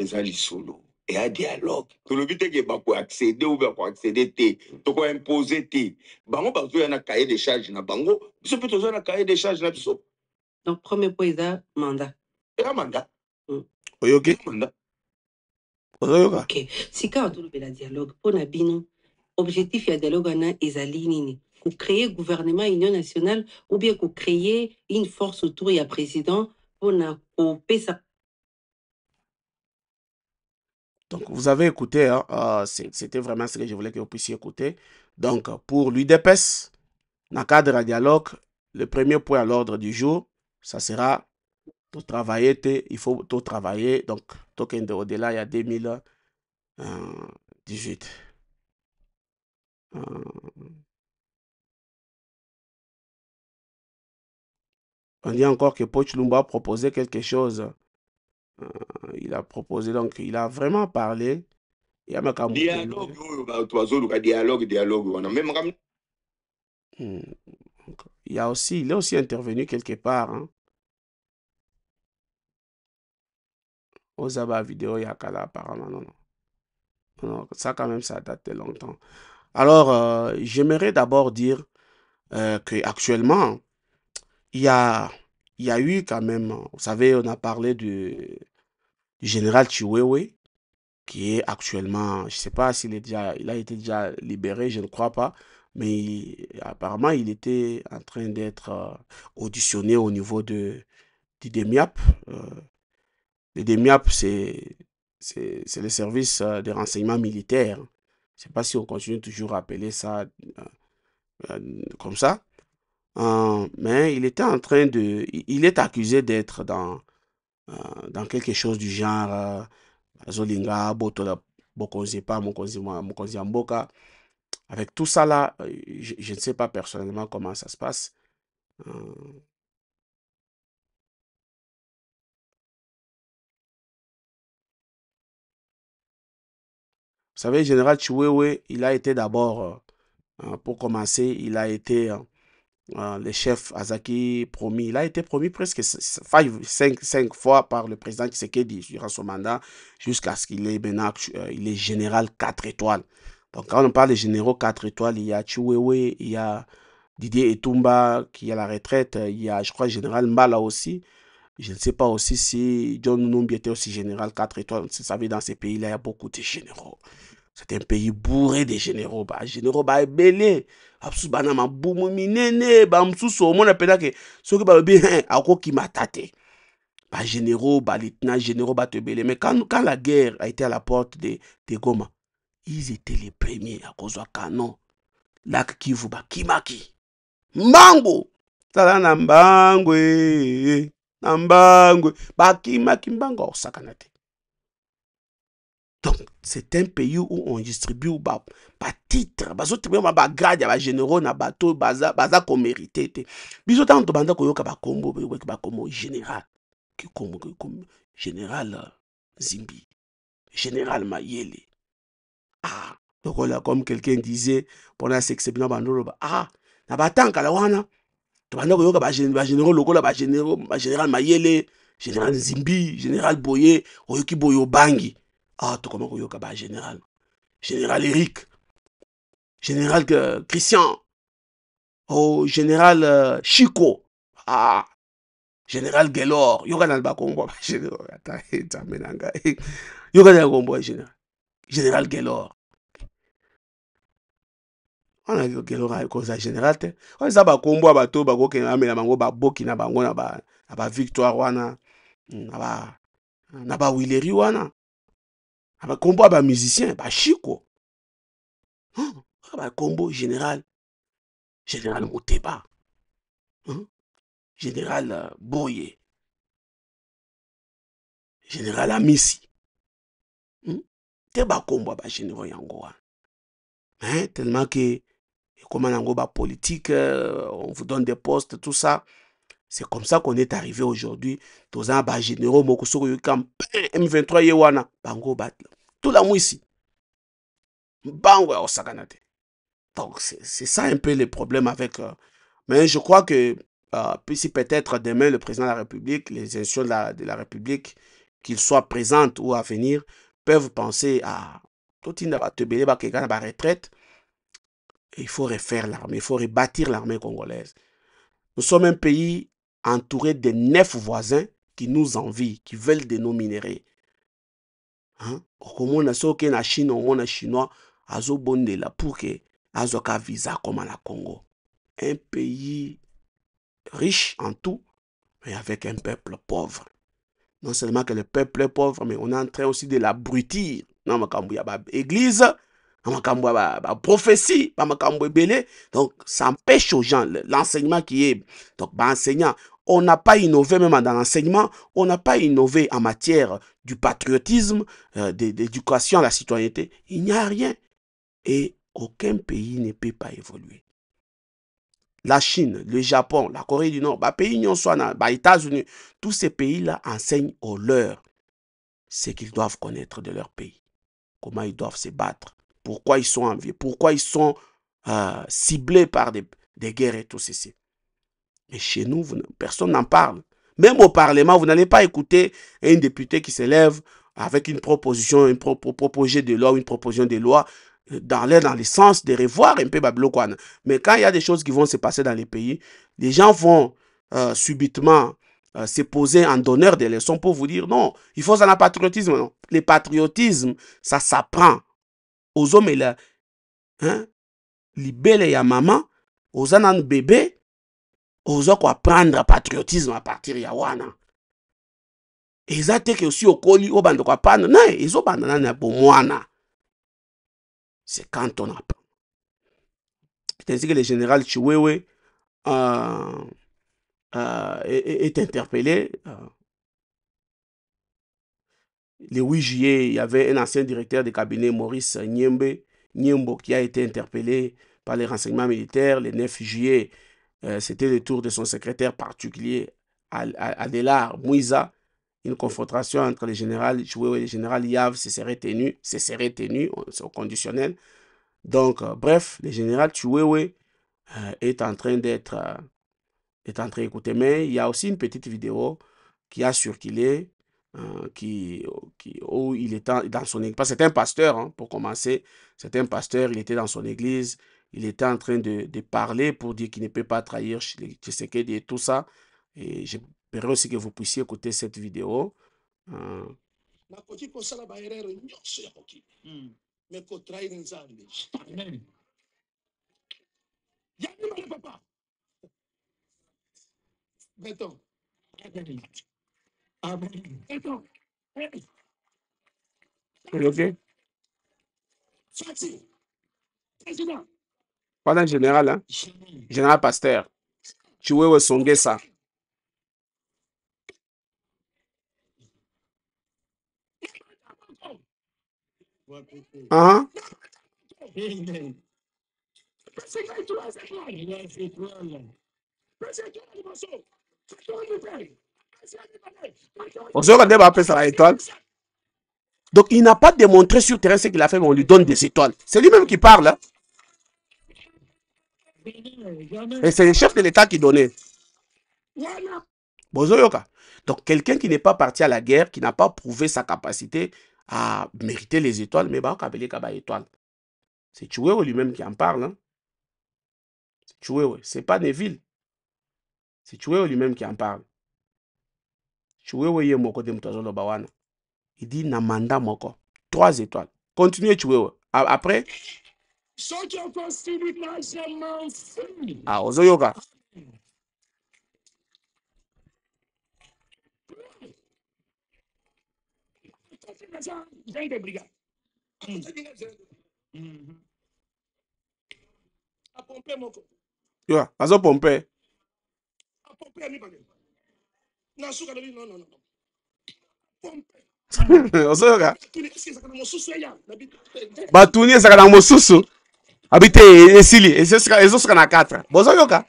Et à dialogue. Tout le but est que bako accéder ou bako accéder té, toko imposer té. Bango bazo yana cahier des charges na bango, biso peut na cahier des charges na biso. Donc premier point est un mandat. Et un mandat. Oyoki. Mandat. Oyoka. OK. Si ka tout le dialogue pour na bino, objectif ya dialogue na ezali nini? Pour créer gouvernement union nationale ou bien pour créer une force autour ya président pour na ça. Donc, vous avez écouté, hein, c'était vraiment ce que je voulais que vous puissiez écouter. Donc, pour l'UDPS, dans le cadre du dialogue, le premier point à l'ordre du jour, ça sera tout travailler, il faut tout travailler. Donc, token de au-delà, il y a 2018. On dit encore que Paul Tshilombo a proposé quelque chose. Il a proposé, donc, il a vraiment parlé. Il y a dialogue, dialogue. Il est aussi intervenu quelque part. Hein. Ozaba vidéo Yakala, apparemment. Non, ça, quand même, ça date de longtemps. Alors, j'aimerais d'abord dire qu'actuellement, il y a eu quand même, vous savez, on a parlé du général Chiwewe, qui est actuellement, je ne sais pas s'il il a été déjà libéré, je ne crois pas, mais apparemment, il était en train d'être auditionné au niveau du DEMIAP. Le DEMIAP, c'est le service de renseignement militaire. Je ne sais pas si on continue toujours à appeler ça comme ça. Mais il était en train de... Il est accusé d'être dans quelque chose du genre Zolinga, Botola, Bokonzipa, Mokonzi Amboka. Avec tout ça là, je ne sais pas personnellement comment ça se passe. Vous savez, le général Chiwewe, il a été d'abord, pour commencer, il a été le chef Azaki promis. Il a été promis presque 5 fois par le président Tshisekedi durant son mandat, jusqu'à ce qu'il est maintenant il est général 4 étoiles. Donc, quand on parle des généraux 4 étoiles, il y a Chiwewe, il y a Didier Etumba qui est à la retraite, il y a, je crois, Général Mbala aussi. Je ne sais pas aussi si John Numbi était aussi général 4 étoiles. Vous savez, dans ces pays-là, il y a beaucoup de généraux. C'est un pays bourré de généraux. Bah, généraux, bah, belé. Absus banama boumou minene. Bah, msouso, on a que ceux qui bah, bien, à quoi qui m'a tâté. Bah, généraux, bah, lieutenants, généraux, bah, te belé. Mais quand la guerre a été à la porte de Goma, ils étaient les premiers à cause de canon. Lac Kivu, bah, Kimaki. Mbango. Tala na mbangwe. Na mbangwe. Bah, Kimaki mbango. Sakanate. Donc, c'est un pays où on distribue par titre. Parce que on grade à généraux na bateau, baza comme mérité. Biso tant to banda koyoka ba kombo, ba kombo général. Qui comme général Zimbi, général Mayele. Ah, donc là comme quelqu'un disait pendant cette exception bandolo ah, na batanka la wana. To banda koyoka ba généraux lokola ba général Mayele, général Zimbi, général Boye, oyoki Boyo Bangi. Ah, tu comment koyoka ba général. Général Eric. Général Christian. Oh, général Chico. Ah, général Gelor. Yoka na ba kombo ba général. Attends, menanga. Yoka na kombo général. Général Gelor. On a Gelor a cause général te. On ça ba kombo ba to ba ko ke na mela mango ba boki na bango na ba victoire wana. Na ba Willery wana. Aba kombo ba musicien ba Chico. Aba kombo général Mouteba. Général Boye. Général Amissi. Te ba kombo ba généraux yango wana. Tellement que comme on a politique, on vous donne des postes, tout ça. C'est comme ça qu'on est arrivé aujourd'hui. Tous un bas généraux, Mokoso M23 Yewana, Bango bat. Tout la ici. Bango au Sakanate. Donc c'est ça un peu le problème avec. Mais je crois que si peut-être demain le président de la République, les institutions de la République, qu'ils soient présentes ou à venir, peuvent penser à tout le monde à retraite. Il faut refaire l'armée, il faut rebâtir l'armée congolaise. Nous sommes un pays entouré de 9 voisins qui nous envient, qui veulent de nos minéraux. Comme on a sauté na Chine, on a chinois, azo bonde là pour que azoka visa comme la Congo. Un pays riche en tout, mais avec un peuple pauvre. Non seulement que le peuple est pauvre, mais on est en train aussi de l'abrutir. Dans ma église, dans ma prophétie, dans ma belé. Donc, ça empêche aux gens l'enseignement qui est. Donc, enseignant, on n'a pas innové même dans l'enseignement, on n'a pas innové en matière du patriotisme, d'éducation à la citoyenneté. Il n'y a rien. Et aucun pays ne peut pas évoluer. La Chine, le Japon, la Corée du Nord, pays les États-Unis, tous ces pays-là enseignent aux leurs ce qu'ils doivent connaître de leur pays, comment ils doivent se battre, pourquoi ils sont enviés, pourquoi ils sont ciblés par des guerres et tout ceci. Mais chez nous, personne n'en parle. Même au Parlement, vous n'allez pas écouter un député qui se lève avec une proposition, un projet de loi, une proposition de loi dans le sens de revoir un peu Babylokwana. Mais quand il y a des choses qui vont se passer dans les pays, les gens vont subitement se poser en donneur de leçons pour vous dire non, il faut ça le patriotisme. Non. Le patriotisme, ça s'apprend aux hommes et là. Libelle ya maman, aux anan bébé, aux quoi apprendre le patriotisme à partir de wana. Et ça te que aussi au coli au bande quoi prendre, non, ils ont bandana na bomwana. C'est quand on apprend. C'est ainsi que le général Chiwewe est interpellé. Le 8 juillet, il y avait un ancien directeur de cabinet, Maurice Nyembo, qui a été interpellé par les renseignements militaires. Le 9 juillet, c'était le tour de son secrétaire particulier, Adélard Mouiza. Une confrontation entre le général Chiwewe et le général Yav se serait tenue, c'est au conditionnel. Donc, bref, le général Chiwewe est en train d'écouter. Mais il y a aussi une petite vidéo qui a circulé où il était dans son église. Parce que c'était un pasteur, hein, pour commencer. C'était un pasteur, il était dans son église. Il était en train de parler pour dire qu'il ne peut pas trahir Tshisekedi et tout ça. Et j'espérais aussi que vous puissiez écouter cette vidéo. Ok? Pas d'un général, hein? Général pasteur. Chiwewe Songesa. Hein? On se regarde après ça, l'étoile. Donc, il n'a pas démontré sur terrain ce qu'il a fait, mais on lui donne des étoiles. C'est lui-même qui parle. Hein? Et c'est le chef de l'État qui donnait. Bozoyoka. Donc, quelqu'un qui n'est pas parti à la guerre, qui n'a pas prouvé sa capacité à mériter les étoiles, mais bah, étoile. C'est Chiwewe lui-même qui en parle. Hein? C'est Chiwewe. C'est pas Neville. C'est Chiwewe lui-même qui en parle. Chiwewe ye moko de mutazolo bawana. Il dit na mandat moko. 3 étoiles. Continuez Chiwewe. Après. Ah, Ozoyoka. Yo, azo pompe. Ozoyoka. Batuni ezaka na mosusu. Habite esili, ezosoka na 4. Bozoyoka.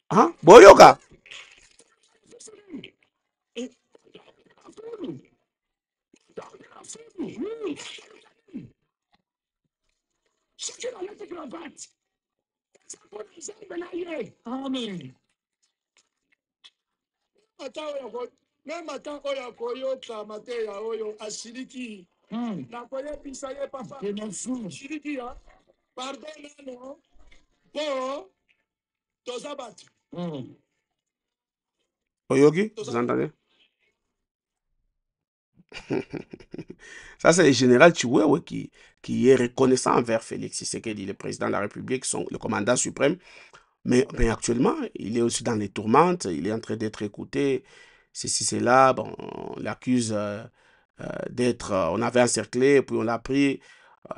Hein? Boyoka. Même attends oyo koyoka mateya oyo ashiriki. Na koyebisa ye papa. Ashiriki ya. Pardon non. Bon. Tozabati. Oyoki, vous entendez? Ça, c'est le général Chiwewe qui est reconnaissant envers Félix Tshisekedi, le président de la République, le commandant suprême. Mais actuellement, il est aussi dans les tourmentes, il est en train d'être écouté. Ceci, c'est là, bon, on l'accuse d'être, on avait encerclé, puis on l'a pris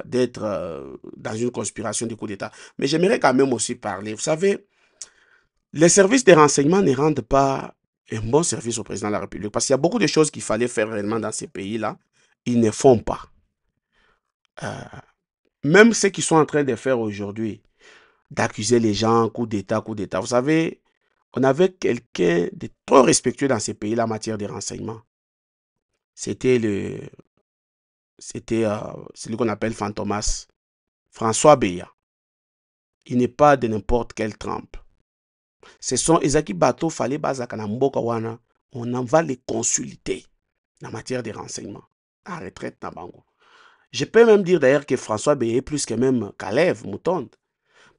d'être dans une conspiration du coup d'État. Mais j'aimerais quand même aussi parler. Vous savez, les services de renseignement ne rendent pas un bon service au président de la République. Parce qu'il y a beaucoup de choses qu'il fallait faire réellement dans ces pays-là. Ils ne font pas. Même ceux qui sont en train de faire aujourd'hui, d'accuser les gens, coup d'État, coup d'État. Vous savez, on avait quelqu'un de trop respectueux dans ces pays-là en matière de renseignement. C'était celui qu'on appelle Fantomas, François Beya. Il n'est pas de n'importe quelle trempe. Ce sont Ezaki Bato, Fale Bazaka na Mboka Wana. On en va les consulter en matière de renseignement. En retraite, Nabango. Je peux même dire d'ailleurs que François Beya est plus que même Kalev, Moutonde.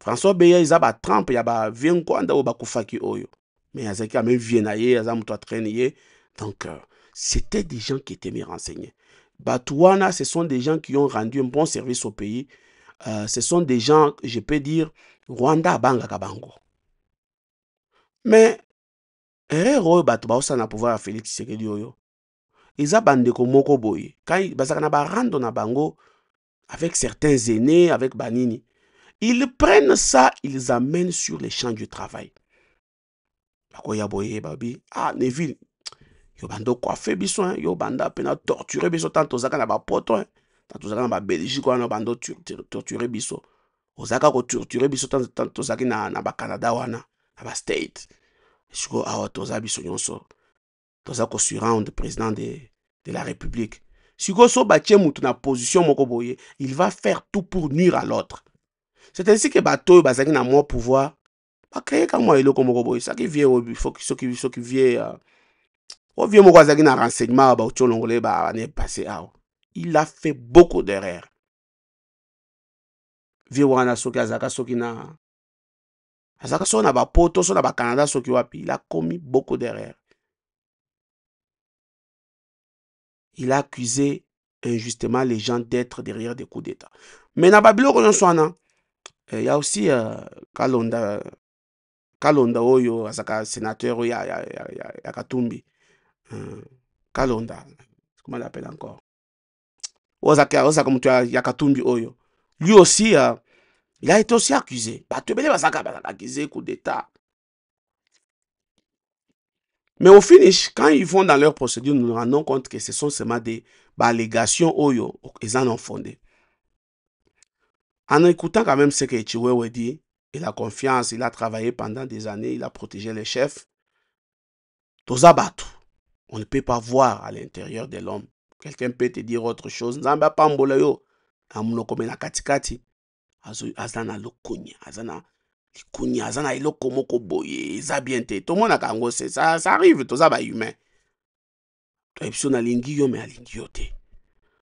François Beya, il a ba trempe, il a ba vien kwanda ou ba kufaki oyo. Mais il a même viennaye, il a muto traîner. Donc, c'était des gens qui étaient bien renseignés. Batouana, ce sont des gens qui ont rendu un bon service au pays. Ce sont des gens, je peux dire, Rwanda Banga Kabango. Mais, erreur bato ba na pouvoir à Félix Tshisekedi oyo. Ils a bandeko moko boye. Quand bazaka na ba rando na bango avec certains aînés, avec banini. Ils prennent ça, ils amènent sur les champs du travail. Ah, Neville, yo bando coiffé biso, yo banda pena torturer biso tant ozaka na ba poto, tant ozaka na ba Belgique wana bando torturer biso. Ozaka ko torturer biso tant ozaki na ba Canada wana, na ba state. Siko awa toza biso nyonso. Toza ko surround président de la République. Siko so batie mutu na position moko boye, il va faire tout pour nuire à l'autre. C'est ainsi que bateau bazaki na moi pouvoir ba créer comme moi eloko moko boye ça qui vient il faut qui vient Vieux Mokwazaki na renseignement ba Ucholongole ba année passée. Il a fait beaucoup d'erreurs. Vieux Wana soki azaka soki na azaka so na ba poto so na ba Canada soki wapi, il a commis beaucoup d'erreurs. Il a accusé injustement les gens d'être derrière des coups d'État. Mais na babilo ko nyonswana, il y a aussi Kalonda Oyo azaka sénateur ya Katumbi. Kalonda, comment on l'appelle encore? Ozaka mutu ya Katumbi Oyo. Lui aussi, il a été aussi accusé. Batebele bazaka accusé coup d'État. Mais au finish, quand ils vont dans leur procédure, nous nous rendons compte que ce sont seulement des allégations Oyo, ils en ont fondé. En écoutant quand même ce que Chiwewe dit, il a confiance, il a travaillé pendant des années, il a protégé les chefs. Tozabatu, on ne peut pas voir à l'intérieur de l'homme. Quelqu'un peut te dire autre chose. Nzamba pambola yo, amunokome na katikati, azana lokunya, azana likunya, azana iloko moko boye, eza bien te. Tout le monde a kango, ça arrive, tozaba humain. Toepso na lingi yo, mais alingi yo te.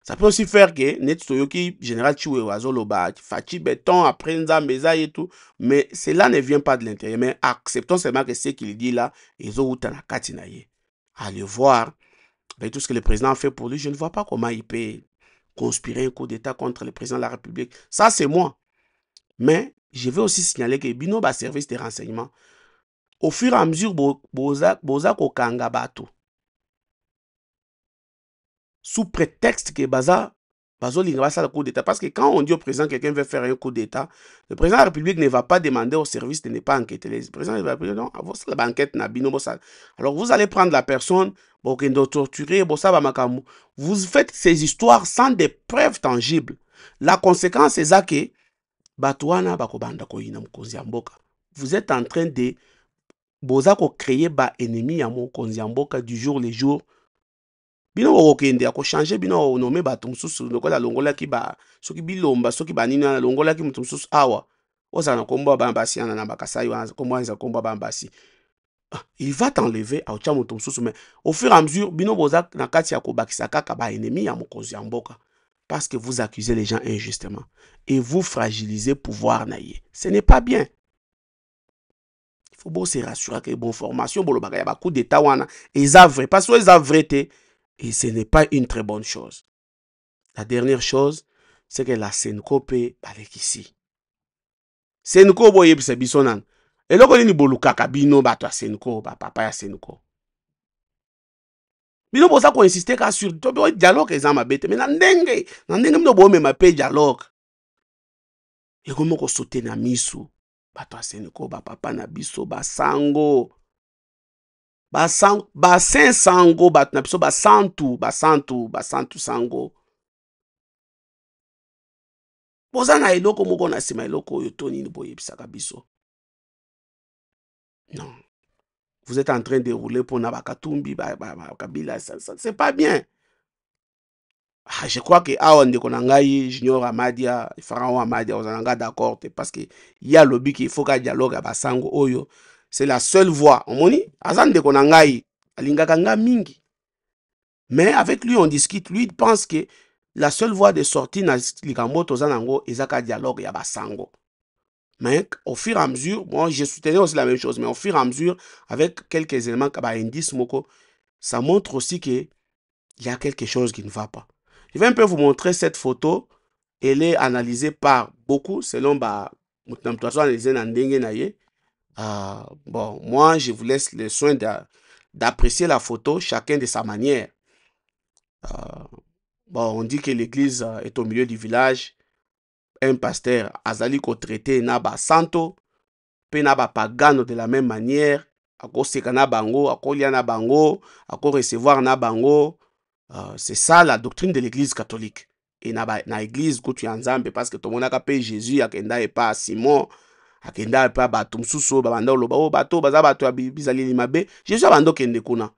Ça peut aussi faire que net toyoki général Chiwewe azoloba fachi béton après nzambeza et tout, mais cela ne vient pas de l'intérieur. Mais acceptons seulement que ce qu'il dit là, ils ont na kati na ye. Allez voir avec tout ce que le président a fait pour lui, je ne vois pas comment il peut conspirer un coup d'État contre le président de la République. Ça, c'est moi. Mais je veux aussi signaler que Bino ba service de renseignement, au fur et à mesure, boza kokanga bato. Sous prétexte que bazo linga le coup d'État. Parce que quand on dit au président quelqu'un veut faire un coup d'État, le président de la République ne va pas demander au service de ne pas enquêter. Le président de la République, non, alors vous allez prendre la personne, torturer, vous faites ces histoires sans des preuves tangibles. La conséquence est ça que vous êtes en train de créer ba ennemi ya mokonzi ya mboka du jour le jour. Bino okende ako changer bino nomé bato mususu lokola longola ki ba soki bilomba soki banini na longola ki mutu mususu awa ozana komba bambasi ana na bakasai wana komba nza komba bambasi. Il va t'enlever au tcha mutu mususu, mais au fur et à mesure bino boza na kati ya kobakisa kaka ba ennemi ya mokonzi ya mboka parce que vous accusez les gens injustement et vous fragilisez pouvoir naie. Ce n'est pas bien. Il faut bon se rassurer que bon formation bolo bagaya ba coup d'état wana eza vrai parce que eza vrai te. Et ce n'est pas une très bonne chose. La dernière chose, c'est que la Senko peut aller ici. Senko boye bise bisonan. Et loko ni bolukaka bino bato Senko, papa ya Senko. Bino bosa ko insister ka sur dialogue ezama bete, mais na ndenge mino bo mema pe dialogue. Et comment ko sauter na misu bato Senko, papa na biso basango. Basin sango bat na biso basantu sango. Boza na eloko moko na sima eloko oyo toni ni boye bisaka biso. Non. Vous êtes en train de rouler pour Nabakatumbi, Kabila, c'est pas bien. Je crois que awa ndeko na ngai Junior Amadia, Pharaon Amadia ozananga d'accord parce que il y a lobby qu'il faut ka dialogue basango oyo. C'est la seule voie. Omoni, azande konangai, alingaka nga mingi. Mais avec lui, on discute. Lui, il pense que la seule voie de sortie na likambo tozanango ezaka dialogue ya basango. Mais au fur et à mesure, moi je soutenais aussi la même chose, mais au fur et à mesure, avec quelques éléments comme indice moko, ça montre aussi que il y a quelque chose qui ne va pas. Je vais un peu vous montrer cette photo. Elle est analysée par beaucoup, selon bon, moi, je vous laisse le soin d'apprécier la photo, chacun de sa manière. Bon, on dit que l'église est au milieu du village. Un pasteur, azali ko traité naba santo, pe naba pagano de la même manière. Ako seka na bango, ako lia na bango, ako recevoir na bango. C'est ça la doctrine de l'église catholique. Et na église kutu ya nzambe, parce que tomonaka pe Jésus akenda e pa Simon. Akenda pa bato msusu babanda oloba o bato baza bato ya bizaleli mabe Jésus abando kende kuna.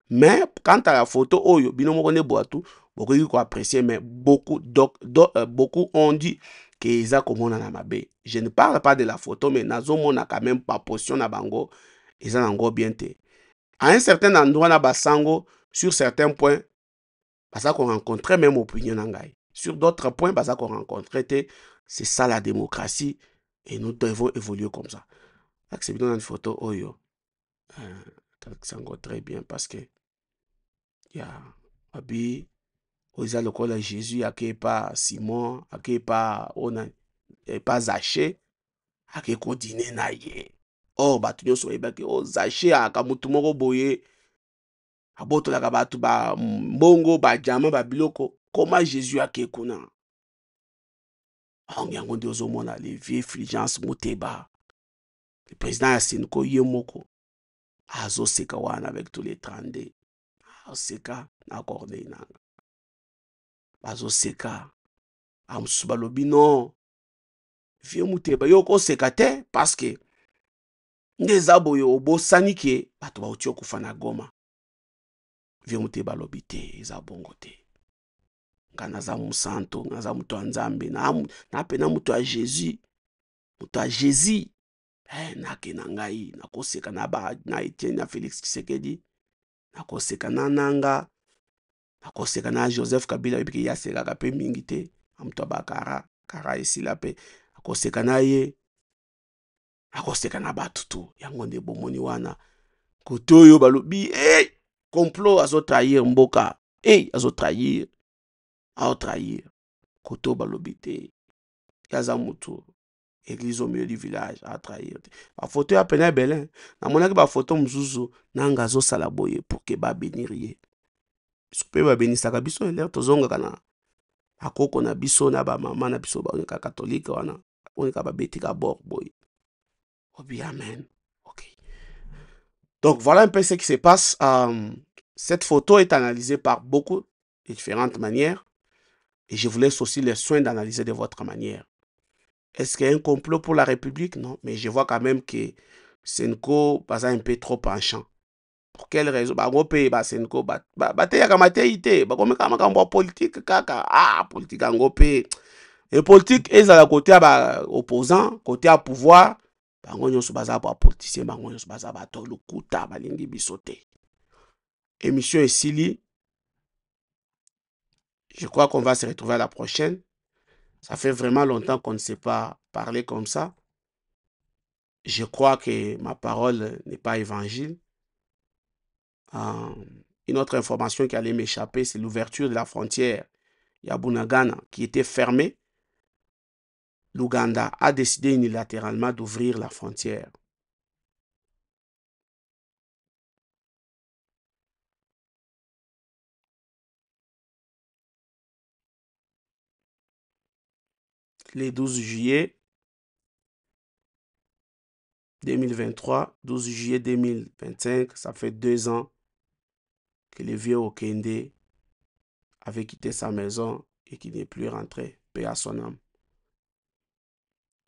Mais quant à la photo oyo bino moko ne boatu bokoki ko apprécier, mais beaucoup ont dit que eza komona na mabe. Je ne parle pas de la photo, mais nazo mona quand même pas position na bango eza nango bien te. À un certain endroit, na basango, sur certains points, baza qu'on rencontrait même opinion nangai. Sur d'autres points, baza qu'on rencontrait, c'est ça la démocratie et nous devons évoluer comme ça. C'est bien une photo oyo. Sango très bien parce que il y a abi oza lokola Jésus ake pas Simon ake pas ona pas Zaché ake ko dîner na ye. Oh bato nyonso bayebaki oh Zaché aka mutu moko boye abotolaka bato ba mbongo ba diamant ba biloko comment Jésus ake kuna. Yango nde ozomona le vieux Fulgence Muteba le président ya Senko ye moko azoseka wana avec tous les 32 azoseka na Corneille nanga bazoseka amosusu balobi non vieux Muteba yo koseka te parce que nde eza boye obosani ke bato bauti okufa na Goma. Vieux Muteba alobi te eza bongo te nga naza mosantu naza moto ya Nzambe na pena moto ya Jésus moto ya Jésus nake na ngai nakoseka na Etienne na Félix Tshisekedi nakoseka na nanga nakoseka na Joseph Kabila yebiki yasekaka pe mingi te moto abakara kara esila pe akoseka na ye akoseka na bato tu yango nde bomoni wana kote oyo balobi complot azotrahir mboka azotrahir kote oyo balobi te yaza motu église au milieu du village atrahir te bafoto ya pena ebele namonaki bafoto mosusu nanga azosala boye pour ke babénir ye biso mpe babenisaka biso elere tozongaka na akoko na biso na bamama na biso baonika katolike wana onika babetika bord boye obi amen. Ok, donc voilà un peu ce qui se passe. Cette photo est analysée par beaucoup de différentes manières et je vous laisse aussi le soin d'analyser de votre manière. Est-ce qu'il y a un complot pour la République? Non, mais je vois quand même que Senko basa un peu trop penchant. Pour quelle raison? Senko bateyaka mateyi te bakomeka makambo ya politique kaka politique yango pe et politique ezala côté ya opposant côté ya pouvoir bango nyonso baza ba politicien bango nyonso baza bato lokuta balingi biso te. Émission esili. Je crois qu'on va se retrouver à la prochaine. Ça fait vraiment longtemps qu'on ne s'est pas parlé comme ça. Je crois que ma parole n'est pas évangile. Une autre information qui allait m'échapper, c'est l'ouverture de la frontière Yabunagana qui était fermée. L'Ouganda a décidé unilatéralement d'ouvrir la frontière. Le 12 juillet 2023, 12 juillet 2025, ça fait 2 ans que le vieux Okende avait quitté sa maison et qui n'est plus rentré, paix à son âme.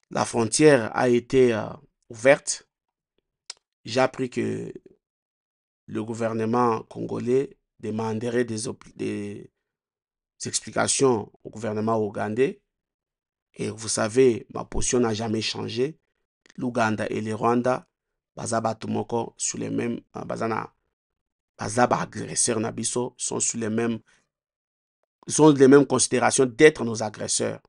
La frontière a été ouverte. J'ai appris que le gouvernement congolais demanderait des explications au gouvernement ougandais. Et vous savez, ma position n'a jamais changé. L'Ouganda et le Rwanda, baza batumoko sur les mêmes, baza agresseurs nabiso, sont sur les mêmes, sont les mêmes considérations d'être nos agresseurs.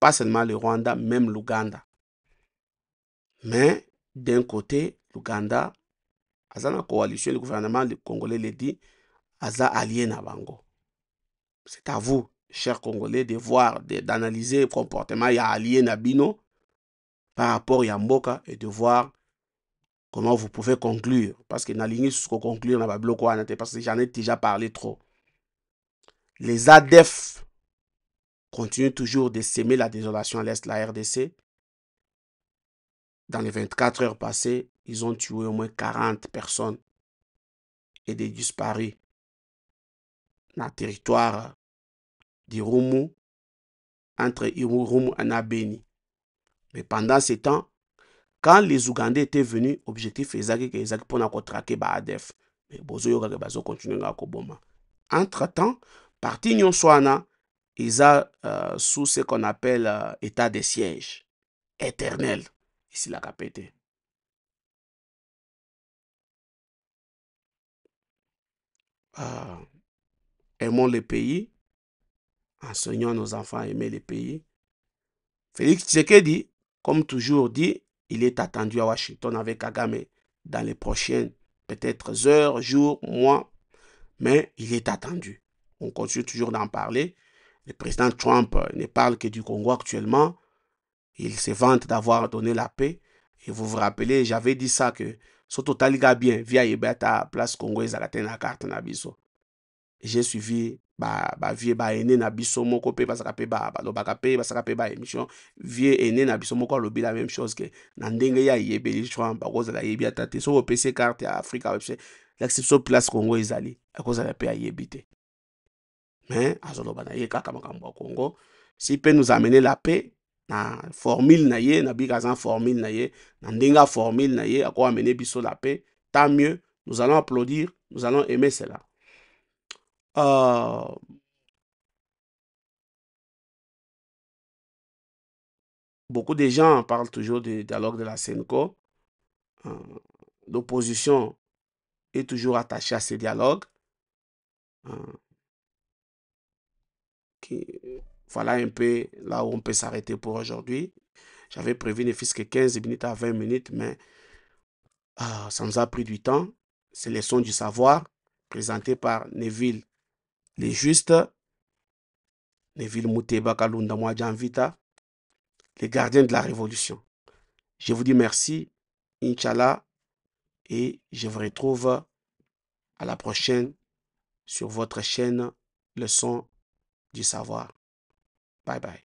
Pas seulement le Rwanda, même l'Ouganda. Mais d'un côté, l'Ouganda, aza na coalition, le gouvernement congolais le dit, aza allié na bango. C'est à vous, chers Congolais, de voir, d'analyser le comportement ya allié na bino par rapport à Mboka et de voir comment vous pouvez conclure. Parce que nalingi suko conclure na babloko wana te parce que j'en ai déjà parlé trop. Les ADF continuent toujours de semer la désolation à l'est de la RDC. Dans les 24 heures passées, ils ont tué au moins 40 personnes et des disparus dans le territoire d'Irumu, entre Irumu et Nabeni. Mais pendant ce temps, quand les Ougandais étaient venus, objectif ezaki que ezaki pona ko traquer ba ADF. Mais bozo yoka ke bazo continuer nga ko boma. Entre-temps, parti nyonso wana eza sous ce qu'on appelle état de siège éternel ici la capete. aimons le pays, enseignons à nos enfants à aimer le pays. Félix Tshisekedi, comme toujours dit, il est attendu à Washington avec Kagame dans les prochaines peut-être heures, jours, mois, mais il est attendu. On continue toujours d'en parler. Le président Trump ne parle que du Congo actuellement. Il se vante d'avoir donné la paix. Et vous vous rappelez, j'avais dit ça que surtout Taliga bien, via Yebata, place Congo, ils ont la carte na biso. J'ai suivi vie aîné na biso moko pe basaka pe balobaka pe basaka pe émission vie aîné na biso moko alobi la même chose que na ndenge ya yebeli Trump akozala yebi ata te so opesi carte ya Afrika l'exception place Congo ezali akozala pe ayebi te mais azoloba na ye kaka makambo ya Congo si peut nous amener la paix na formule na ye na bikazan formule na ye na ndenge formule na ye ako amener biso la paix tant mieux, nous allons applaudir, nous allons aimer cela. Beaucoup de gens parlent toujours du dialogue de la Senco. L'opposition est toujours attachée à ce dialogue. Voilà un peu là où on peut s'arrêter pour aujourd'hui. J'avais prévu ne fût-ce que 15 minutes à 20 minutes, mais ça nous a pris du temps. C'est les sons du savoir, présenté par Neville les Justes, Neville Mouteba Kalunda Mwadjanvita, les gardiens de la révolution. Je vous dis merci, Inch'Allah, et je vous retrouve à la prochaine sur votre chaîne Le Son du Savoir. Bye bye.